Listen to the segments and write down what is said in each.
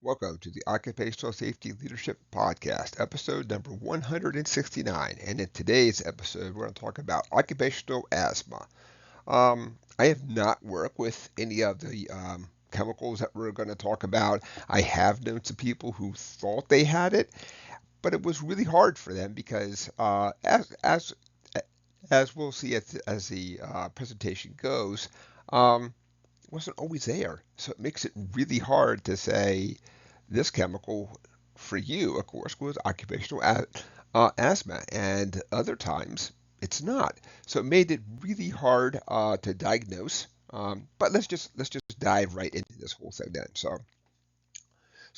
Welcome to the Occupational Safety Leadership Podcast, episode number 169. And in today's episode, we're going to talk about occupational asthma. I have not worked with any of the chemicals that we're going to talk about. I have known some people who thought they had it, but it was really hard for them because, as we'll see as the presentation goes, wasn't always there. So it makes it really hard to say this chemical for you, of course, was occupational asthma, and other times it's not. So it made it really hard to diagnose. But let's just dive right into this whole thing then. So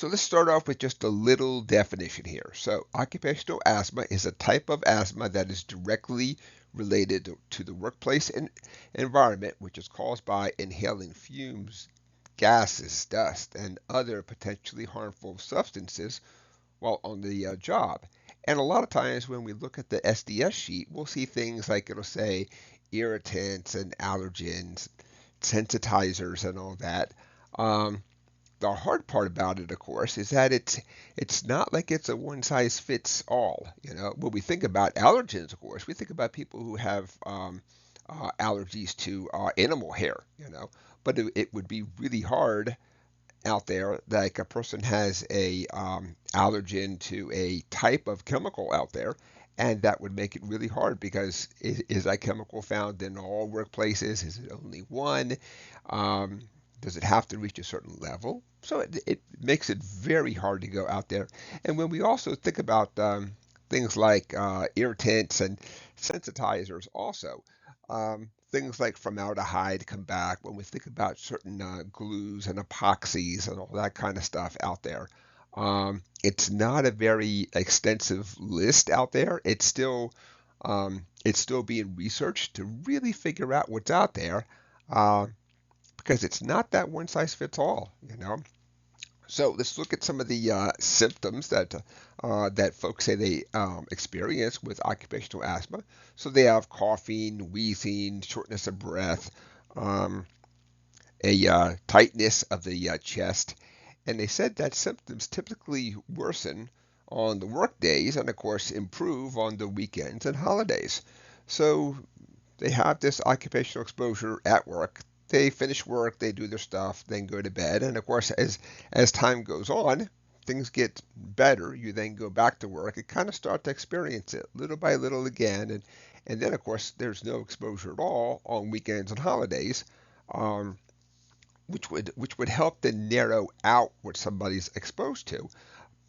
let's start off with just a little definition here. So occupational asthma is a type of asthma that is directly related to the workplace environment, which is caused by inhaling fumes, gases, dust, and other potentially harmful substances while on the job. And a lot of times when we look at the SDS sheet, we'll see things like it'll say irritants and allergens, sensitizers, and all that. Um, the hard part about it, of course, is that it's not like it's a one size fits all. When we think about allergens, of course, we think about people who have allergies to animal hair. But it would be really hard out there, like a person has a allergen to a type of chemical out there, and that would make it really hard because is that chemical found in all workplaces? Is it only one? Um, does it have to reach a certain level? So it makes it very hard to go out there. And when we also think about things like irritants and sensitizers, also, things like formaldehyde come back when we think about certain glues and epoxies and all that kind of stuff out there. It's not a very extensive list out there. It's still being researched to really figure out what's out there. Uh, because it's not that one size fits all. So let's look at some of the symptoms that folks say they experience with occupational asthma. So they have coughing, wheezing, shortness of breath, um, a tightness of the chest, and they said that symptoms typically worsen on the work days and, of course, improve on the weekends and holidays. So they have this occupational exposure at work. They finish work, they do their stuff, then go to bed. And of course, as time goes on, things get better. You then go back to work and kind of start to experience it little by little again. And then, of course, there's no exposure at all on weekends and holidays, um, which would help to narrow out what somebody's exposed to.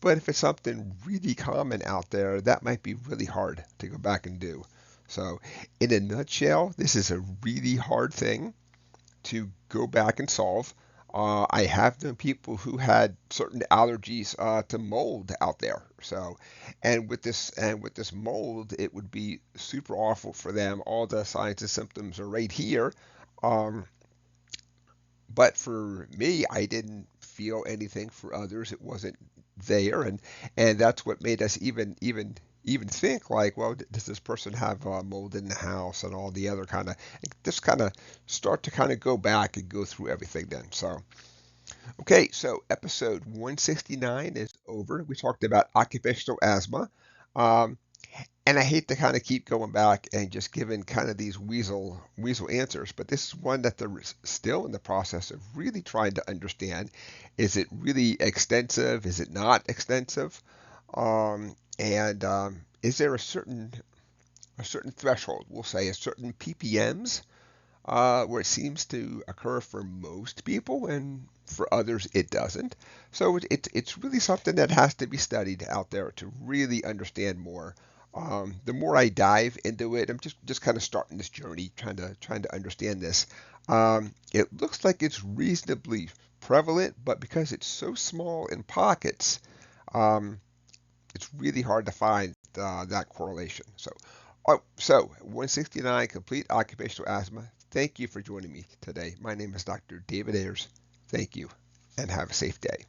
But if it's something really common out there, that might be really hard to go back and do. So, in a nutshell, this is a really hard thing to go back and solve. I have known people who had certain allergies to mold out there. So, and with this mold, it would be super awful for them. All the signs and symptoms are right here. Um, but for me, I didn't feel anything. For others, it wasn't there, and that's what made us even think like, well, does this person have mold in the house and all the other kind of just kind of start to kind of go back and go through everything then. So okay, so episode 169 is over. We talked about occupational asthma. Um, and I hate to kind of keep going back and just giving kind of these weasel answers, but this is one that they're still in the process of really trying to understand. Is it really extensive? Is it not extensive? And is there a certain threshold? We'll say a certain ppms where it seems to occur for most people, and for others it doesn't. So it's really something that has to be studied out there to really understand more. The more I dive into it, I'm just kind of starting this journey, trying to understand this. It looks like it's reasonably prevalent, but because it's so small in pockets, um, it's really hard to find that correlation. So 169, complete occupational asthma. Thank you for joining me today. My name is Dr. David Ayers. Thank you, and have a safe day.